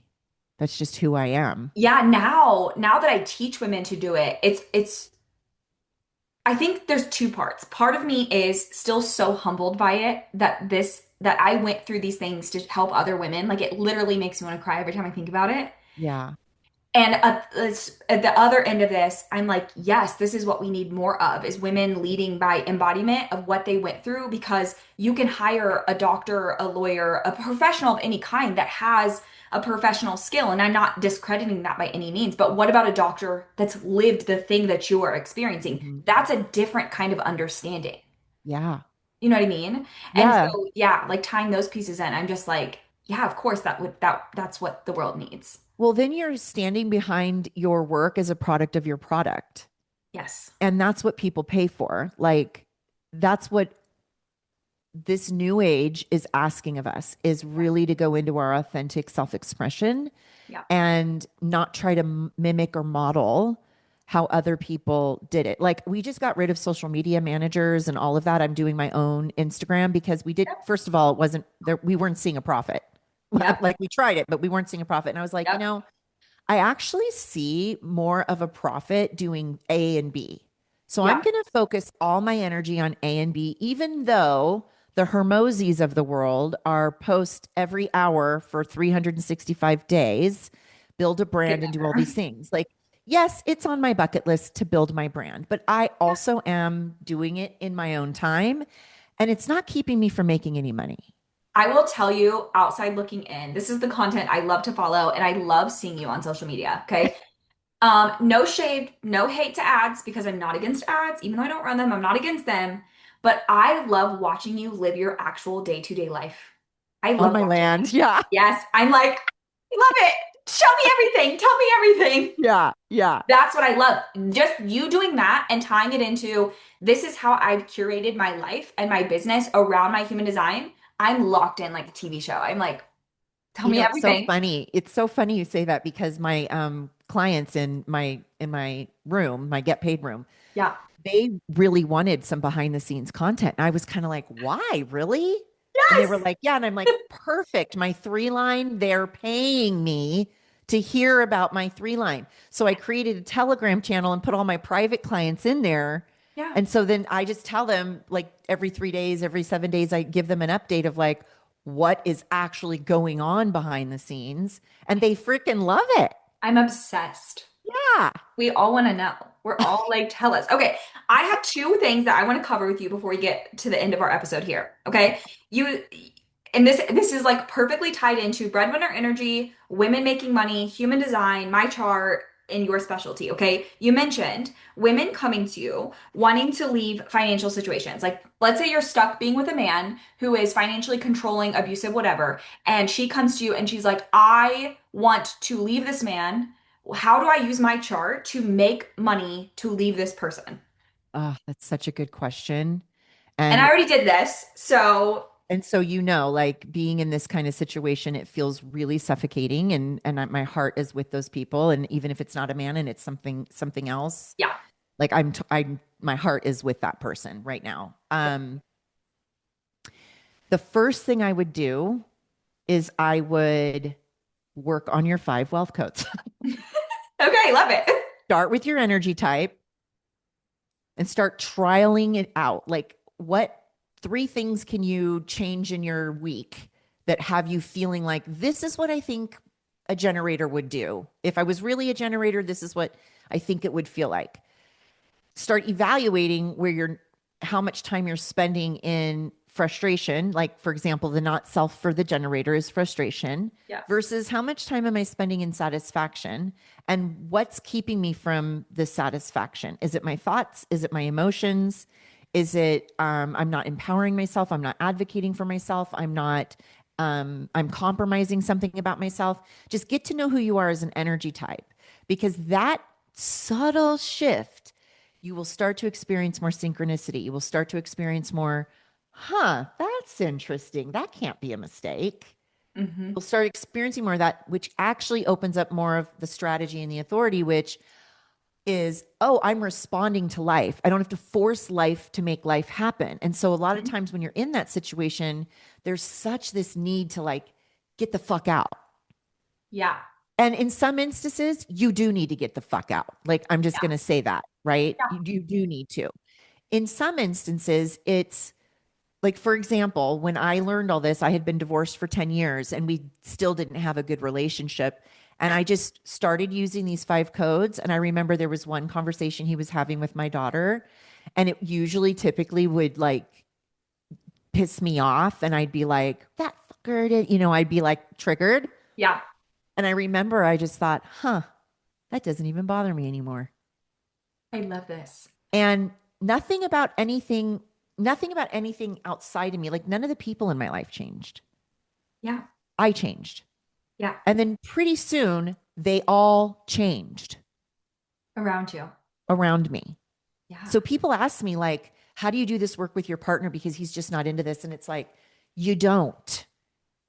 That's just who I am. Yeah, now that I teach women to do it, it's I think there's two parts. Part of me is still so humbled by it that I went through these things to help other women. Like it literally makes me want to cry every time I think about it. Yeah. And at the other end of this, I'm like, yes, this is what we need more of is women leading by embodiment of what they went through because you can hire a doctor, a lawyer, a professional of any kind that has a professional skill. And I'm not discrediting that by any means, but what about a doctor that's lived the thing that you are experiencing? Mhm. That's a different kind of understanding. Yeah. You know what I mean? And Yeah. so, yeah, like tying those pieces in, I'm just like, yeah, of course that's what the world needs. Well, then you're standing behind your work as a product of your product. Yes. And that's what people pay for. Like, that's what this new age is asking of us is really to go into our authentic self-expression Yeah. and not try to mimic or model how other people did it. Like we just got rid of social media managers and all of that. I'm doing my own Instagram because we did, Yep. first of all, it wasn't there, we weren't seeing a profit. Yep. Like we tried it, but we weren't seeing a profit. And I was like, Yep. I actually see more of a profit doing A and B. So I'm Yeah. going to focus all my energy on A and B, even though the Hermoses of the world are post every hour for 365 days, build a Get brand and do all better. these things. Like, yes, it's on my bucket list to build my brand, but I Yeah. also am doing it in my own time. And it's not keeping me from making any money. I will tell you, outside looking in, this is the content I love to follow, and I love seeing you on social media. Okay. No shade, no hate to ads because I'm not against ads, even though I don't run them, I'm not against them. But I love watching you live your actual day-to-day life. I On love my watching land. it. Yeah. Yes, I'm like, I love it. Show me everything. Tell me everything. Yeah. Yeah. That's what I love. Just you doing that and tying it into this is how I've curated my life and my business around my human design. I'm locked in like a TV show. I'm like, tell me It's so everything. funny. It's so funny you say that because my clients in my room, my get paid room, Yeah. they really wanted some behind the scenes content. And I was kind of like, "Why, really?" And they were Yes. like, "Yeah." And I'm like, "Perfect. My three line, they're paying me to hear about my three line." So I created a Telegram channel and put all my private clients in there. Yeah. And so then I just tell them like every 3 days, every 7 days, I give them an update of like what is actually going on behind the scenes. And they freaking love it. I'm obsessed. Yeah. We all want to know. We're all like, tell us. Okay, I have two things that I want to cover with you before we get to the end of our episode here. Okay, you and this is like perfectly tied into breadwinner energy, women making money, human design, my chart, and your specialty. Okay, you mentioned women coming to you wanting to leave financial situations. Like, let's say you're stuck being with a man who is financially controlling, abusive, whatever, and she comes to you and she's like, I want to leave this man. How do I use my chart to make money to leave this person? Oh, that's such a good question. And I And already did this. So, so like being in this kind of situation, it feels really suffocating and my heart is with those people and even if it's not a man and it's something else, yeah. like I'm my heart is with that person right now. The first thing I would do is I would work on your five wealth codes. Okay, love it. Start with your energy type and start trialing it out. Like, what three things can you change in your week that have you feeling like this is what I think a generator would do? If I was really a generator, this is what I think it would feel like. Start evaluating how much time you're spending in frustration. Like, for example, the not self for the generator is frustration Yeah. versus how much time am I spending in satisfaction and what's keeping me from the satisfaction? Is it my thoughts? Is it my emotions? Is it I'm not empowering myself? I'm not advocating for myself. I'm compromising something about myself. Just get to know who you are as an energy type because that subtle shift you will start to experience more synchronicity. You will start to experience more, that's interesting. That can't be a mistake. Hmm. You'll start experiencing more of that, which actually opens up more of the strategy and the authority, which is, oh, I'm responding to life. I don't have to force life to make life happen. And so a lot of times when you're in that situation, there's such this need to like get the fuck out. Yeah. And in some instances, you do need to get the fuck out. Like, I'm just Yeah. going to say that, right? Yeah. You do need to. In some instances, it's like, for example, when I learned all this, I had been divorced for 10 years and we still didn't have a good relationship. And I just started using these 5 codes. And I remember there was one conversation he was having with my daughter, and it usually typically would like piss me off. And I'd be like, that fucker did, I'd be like triggered. Yeah, And I remember I just thought, huh, that doesn't even bother me anymore. I love this. And nothing about anything, nothing about anything outside of me, like none of the people in my life changed. Yeah, I changed. yeah, And then pretty soon they all changed around you. around me. Yeah, So people ask me, like, how do you do this work with your partner? Because he's just not into this. And it's like, you don't.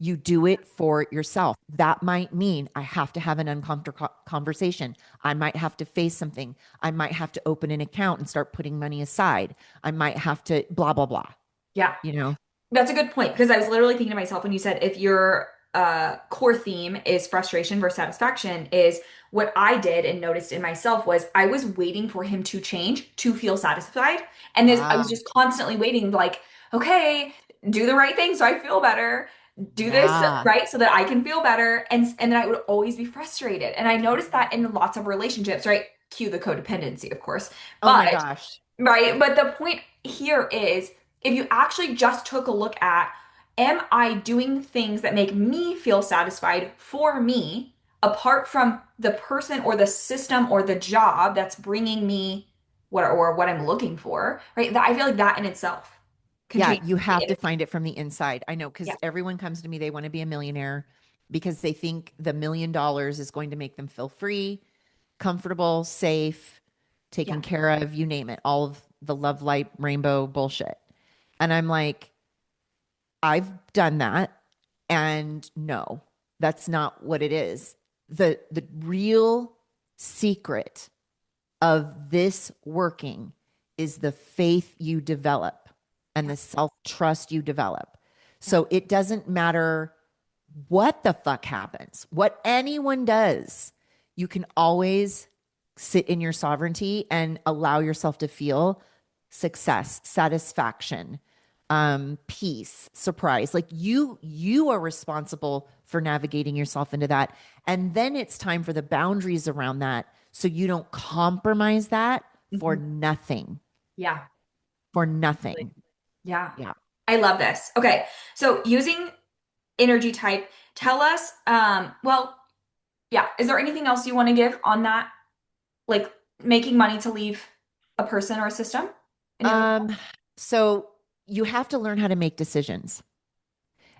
You do it for yourself. That might mean I have to have an uncomfortable conversation. I might have to face something. I might have to open an account and start putting money aside. I might have to blah, blah, blah, yeah. you know? That's a good point because I was literally thinking to myself when you said if your core theme is frustration versus satisfaction, is what I did and noticed in myself was I was waiting for him to change to feel satisfied. And this, I was Ah, just constantly waiting, like, okay, do the right thing so I feel better. Do this yeah. right so that I can feel better. And then I would always be frustrated. And I noticed that in lots of relationships, right? Cue the codependency, of course. Oh my But gosh. right. But the point here is if you actually just took a look at, am I doing things that make me feel satisfied for me, apart from the person or the system or the job that's bringing me what I'm looking for, right? That I feel like that in itself can Yeah, change you the have to energy. find it from the inside. I know Yeah. because everyone comes to me, they want to be a millionaire because they think the $1 million is going to make them feel free, comfortable, safe, Yeah. taken care of, you name it, all of the love, light, rainbow bullshit. And I'm like, I've done that. And no, that's not what it is. The real secret of this working is the faith you develop and Yeah. the self-trust you develop. Yeah. So it doesn't matter what the fuck happens, what anyone does, you can always sit in your sovereignty and allow yourself to feel success, satisfaction, peace, surprise. Like you are responsible for navigating yourself into that. And then it's time for the boundaries around that so you don't compromise that for Mhm. nothing, Yeah. for nothing. Yeah. Yeah. I love this. Okay. So using energy type, tell us, well, yeah, is there anything else you want to give on that? Like making money to leave a person or a system? Any other? Um, so you have to learn how to make decisions.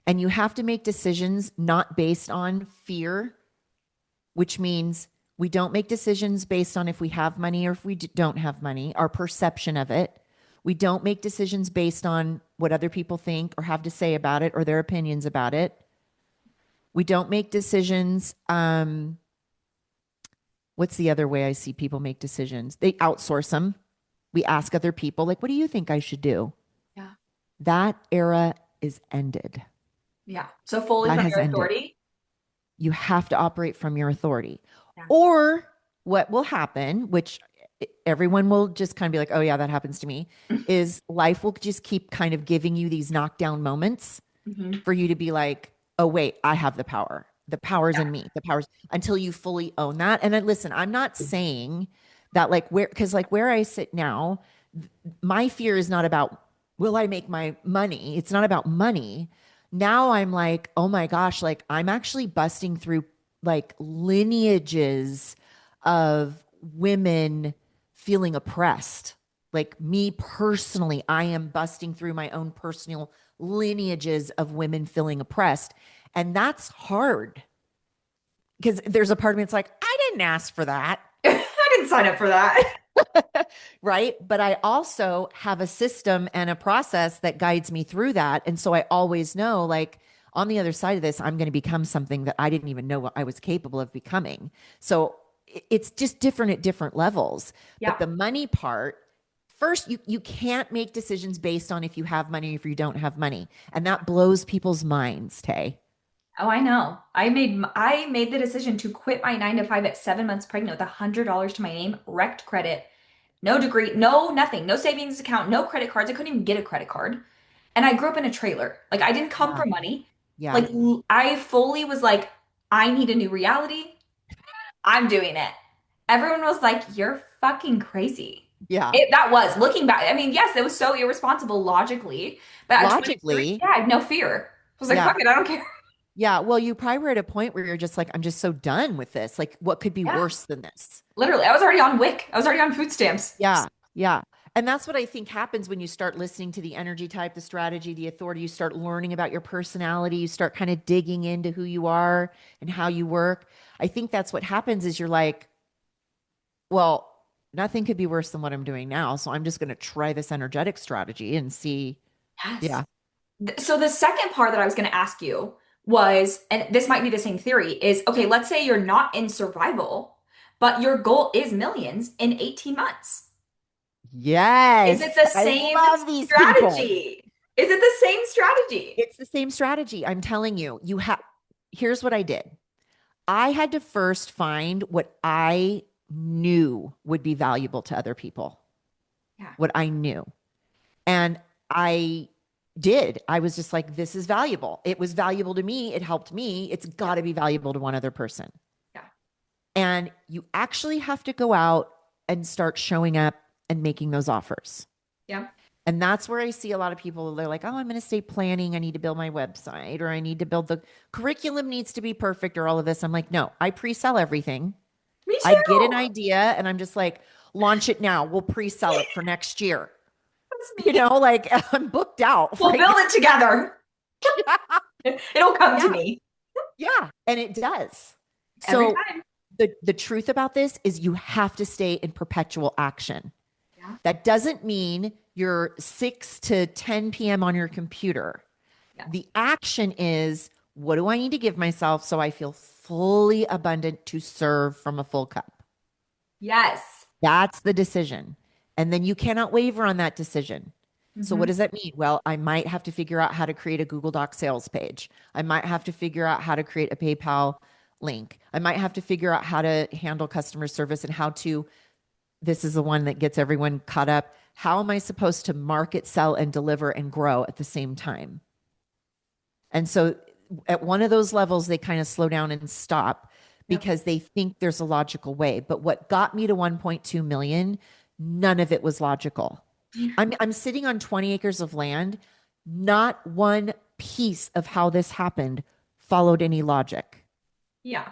And you have to make decisions not based on fear, which means we don't make decisions based on if we have money or if we don't have money, our perception of it. We don't make decisions based on what other people think or have to say about it or their opinions about it. We don't make decisions. What's the other way I see people make decisions? They outsource them. We ask other people, like, what do you think I should do? Yeah. That era is ended. Yeah. So fully That from has your ended. authority. You have to operate from your authority. Yeah. Or what will happen, which everyone will just kind of be like, oh, yeah, that happens to me, is life will just keep kind of giving you these knockdown moments Hmm. for you to be like, oh, wait, I have the power. The power's Yeah. in me. The power's until you fully own that. And then listen, I'm not saying that like because like where I sit now, my fear is not about will I make my money? It's not about money. Now I'm like, oh my gosh, like I'm actually busting through like lineages of women feeling oppressed. Like me personally, I am busting through my own personal lineages of women feeling oppressed. And that's hard because there's a part of me that's like, I didn't ask for that. I didn't sign up for that. Right. But I also have a system and a process that guides me through that. And so I always know, like, on the other side of this, I'm going to become something that I didn't even know what I was capable of becoming. So it's just different at different levels. But Yeah. the money part, first, you can't make decisions based on if you have money or if you don't have money. And that blows people's minds, Tay. Oh, I know. I made the decision to quit my 9 to 5 at 7 months pregnant with $100 to my name, wrecked credit, no degree, no nothing, no savings account, no credit cards. I couldn't even get a credit card. And I grew up in a trailer. Like I didn't come Yeah. from money. Yeah. Like I fully was like, I need a new reality. I'm doing it. Everyone was like, you're fucking crazy. Yeah. That was looking back. I mean, yes, it was so irresponsible logically, but at 23, Logically, yeah, I had no fear. I was like, yeah. fuck it, I don't care. Yeah. Well, you probably were at a point where you're just like, I'm just so done with this. Like, what could be Yeah, worse than this? literally. I was already on WIC. I was already on food stamps. Yeah. Yeah. And that's what I think happens when you start listening to the energy type, the strategy, the authority. You start learning about your personality. You start kind of digging into who you are and how you work. I think that's what happens is you're like, well, nothing could be worse than what I'm doing now. So I'm just going to try this energetic strategy and see. Yes. Yeah. So the second part that I was going to ask you was, and this might be the same theory, is okay, let's say you're not in survival, but your goal is millions in 18 months. Is it Yes. the I same love these people. strategy? Is it the same strategy? It's the same strategy. I'm telling you, here's what I did. I had to first find what I knew would be valuable to other people, Yeah. what I knew. And I did. I was just like, this is valuable. It was valuable to me. It helped me. It's Yeah. got to be valuable to one other person. Yeah. And you actually have to go out and start showing up and making those offers. Yeah. And that's where I see a lot of people, they're like, oh, I'm going to stay planning. I need to build my website or I need to build the curriculum needs to be perfect or all of this. I'm like, no, I pre sell everything. Me I get an too. idea and I'm just like, launch it now. We'll pre sell it for next year. That's You me. know, like I'm booked out We'll right build it together. now. It'll come to Yeah. me Yeah. And it does. every So time. the truth about this is you have to stay in perpetual action. Yeah. That doesn't mean you're 6 to 10 p.m. on your computer. Yeah. The action is what do I need to give myself so I feel fully abundant to serve from a full cup? Yes. That's the decision. And then you cannot waver on that decision. So, what Hmm. does that mean? Well, I might have to figure out how to create a Google Doc sales page. I might have to figure out how to create a PayPal link. I might have to figure out how to handle customer service and how to, this is the one that gets everyone caught up. How am I supposed to market, sell, and deliver and grow at the same time? And so at one of those levels, they kind of slow down and stop Yep. because they think there's a logical way. But what got me to 1.2 million, none of it was logical. I'm sitting on 20 acres of land. Not one piece of how this happened followed any logic. Yeah.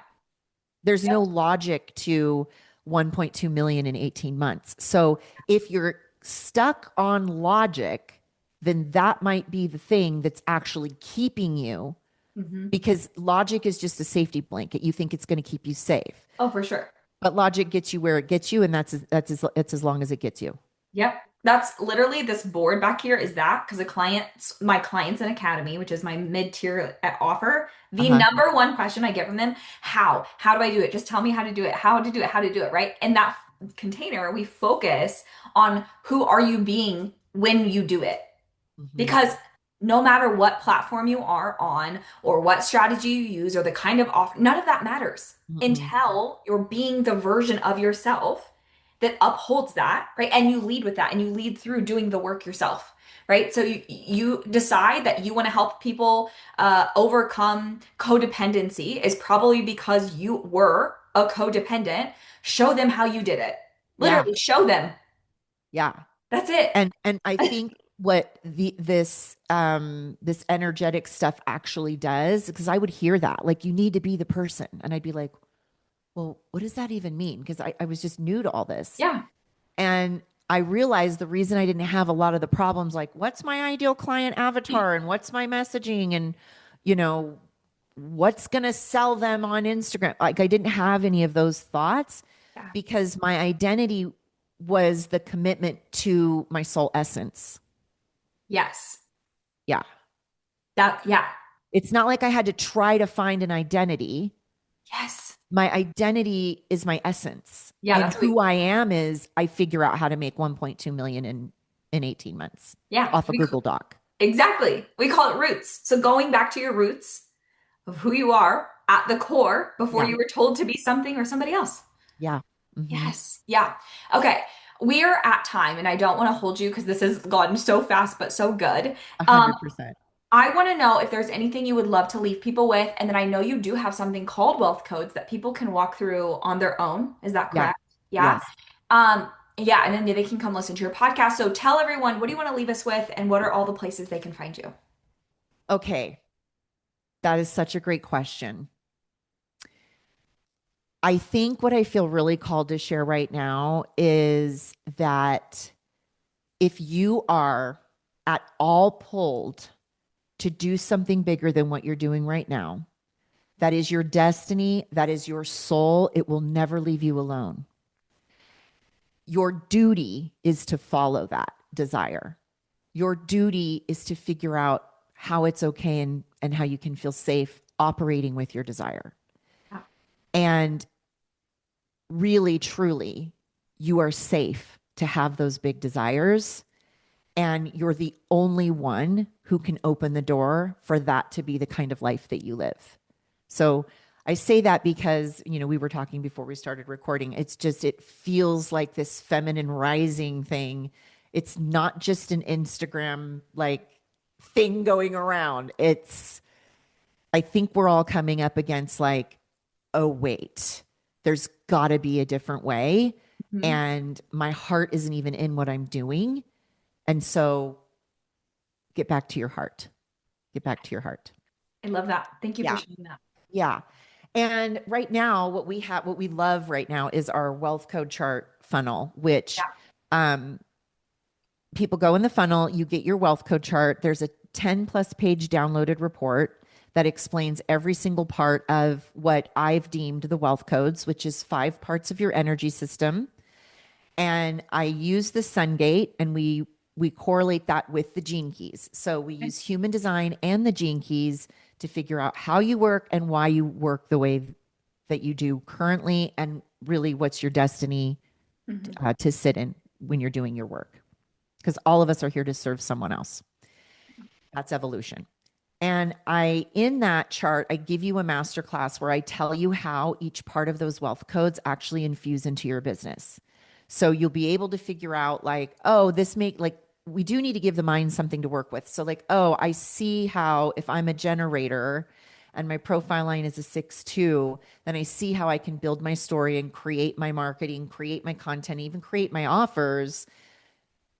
There's no Yep. logic to 1.2 million in 18 months. So if you're stuck on logic, then that might be the thing that's actually keeping you Hmm. because logic is just a safety blanket. You think it's going to keep you safe, Oh, for sure. but logic gets you where it gets you, and it's as long as it gets you. Yep. That's literally this board back here is that because my clients in Academy, which is my mid-tier offer, the Uh-huh. number one question I get from them, how? How do I do it? Just tell me how to do it, how to do it, how to do it, right? In that container, we focus on who are you being when you do it. Hmm. Because no matter what platform you are on or what strategy you use or the kind of offer, none of that matters Hmm. until you're being the version of yourself that upholds that, right? And you lead with that and you lead through doing the work yourself, right? So you decide that you want to help people overcome codependency is probably because you were a codependent. Show them how you did it. Yeah, Literally show them. yeah. That's it. And I think what this energetic stuff actually does, because I would hear that, like you need to be the person. And I'd be like, well, what does that even mean? Because I was just new to all this. Yeah. And I realized the reason I didn't have a lot of the problems, like what's my ideal client avatar and what's my messaging and, you know, what's going to sell them on Instagram. Like I didn't have any of those thoughts Yeah. because my identity was the commitment to my soul essence. Yes. Yeah. Yeah. It's not like I had to try to find an identity. Yes. My identity is my essence. Yeah, And that's what we, who I am is I figure out how to make 1.2 million in 18 months yeah, off a Google Doc. exactly. We call it roots. So going back to your roots of who you are at the core before Yeah. you were told to be something or somebody else. Yeah. Hmm. Yes. Yeah. Okay. We are at time and I don't want to hold you because this has gone so fast but so good. A Um, 100%. I want to know if there's anything you would love to leave people with. And then I know you do have something called wealth codes that people can walk through on their own. Is that Yeah. correct? Yeah. Yes. Yeah. And then they can come listen to your podcast. So tell everyone, what do you want to leave us with? And what are all the places they can find you? Okay. That is such a great question. I think what I feel really called to share right now is that if you are at all pulled to do something bigger than what you're doing right now, that is your destiny, that is your soul, it will never leave you alone. Your duty is to follow that desire. Your duty is to figure out how it's okay and how you can feel safe operating with your desire. Yeah. And really, truly, you are safe to have those big desires. And you're the only one who can open the door for that to be the kind of life that you live. So I say that because, we were talking before we started recording. It's just, it feels like this feminine rising thing. It's not just an Instagram like thing going around. I think we're all coming up against like, oh, wait, there's got to be a different way. Mhm. And my heart isn't even in what I'm doing. And so get back to your heart. Get back to your heart. I love that. Thank you for Yeah. sharing that. Yeah. And right now, what we love right now is our wealth code chart funnel, which Yeah. um, people go in the funnel, you get your wealth code chart. There's a 10+ page downloaded report that explains every single part of what I've deemed the wealth codes, which is 5 parts of your energy system. And I use the Sun Gate, and we correlate that with the gene keys. So we Okay. use human design and the gene keys to figure out how you work and why you work the way that you do currently, and really what's your destiny Mhm. to sit in when you're doing your work. Because all of us are here to serve someone else. That's evolution. And in that chart, I give you a master class where I tell you how each part of those wealth codes actually infuse into your business. So you'll be able to figure out like, oh, we do need to give the mind something to work with. So like, oh, I see how if I'm a generator and my profile line is a 6-2, then I see how I can build my story and create my marketing, create my content, even create my offers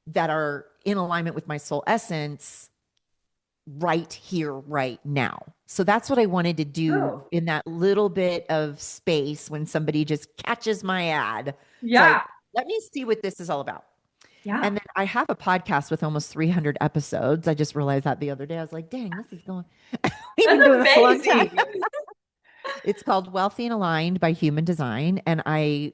that are in alignment with my soul essence right here, right now. So that's what I wanted to do True. in that little bit of space when somebody just catches my ad. It's Yeah. like, let me see what this is all about. Yeah. And then I have a podcast with almost 300 episodes. I just realized that the other day. I was like, dang, this is going, we've That's been doing this a long time. amazing. It's called Wealthy and Aligned by Human Design. And I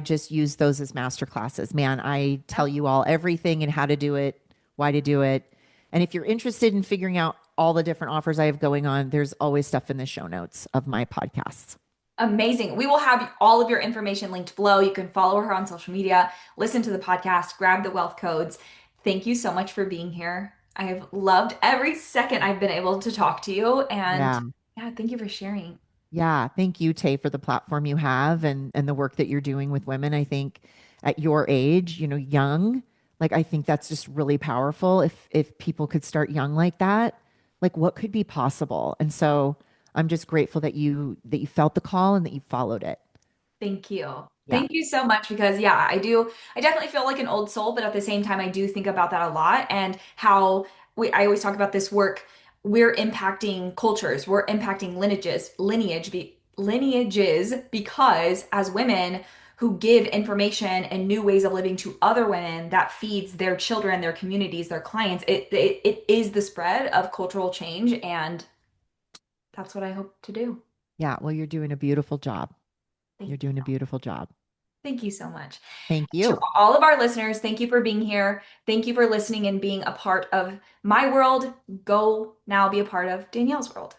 just use those as master classes. Man, I Yeah. tell you all everything and how to do it, why to do it. And if you're interested in figuring out all the different offers I have going on, there's always stuff in the show notes of my podcasts. Amazing. We will have all of your information linked below. You can follow her on social media, listen to the podcast, grab the wealth codes. Thank you so much for being here. I've loved every second I've been able to talk to you. And Yeah. yeah, thank you for sharing. Yeah, thank you, Tay, for the platform you have and the work that you're doing with women. I think at your age, young, like I think that's just really powerful. If people could start young like that, like what could be possible? And so I'm just grateful that you felt the call and that you followed it. Thank you. Yeah. Thank you so much because yeah, I definitely feel like an old soul, but at the same time I do think about that a lot and how I always talk about this work. We're impacting cultures, we're impacting lineages because as women who give information and new ways of living to other women that feeds their children, their communities, their clients, it is the spread of cultural change and that's what I hope to do. Yeah. Well, you're doing a beautiful job. Thank You're doing a beautiful job. Thank you so much. Thank To you. all of our listeners, thank you for being here. Thank you for listening and being a part of my world. Go now be a part of Danielle's world.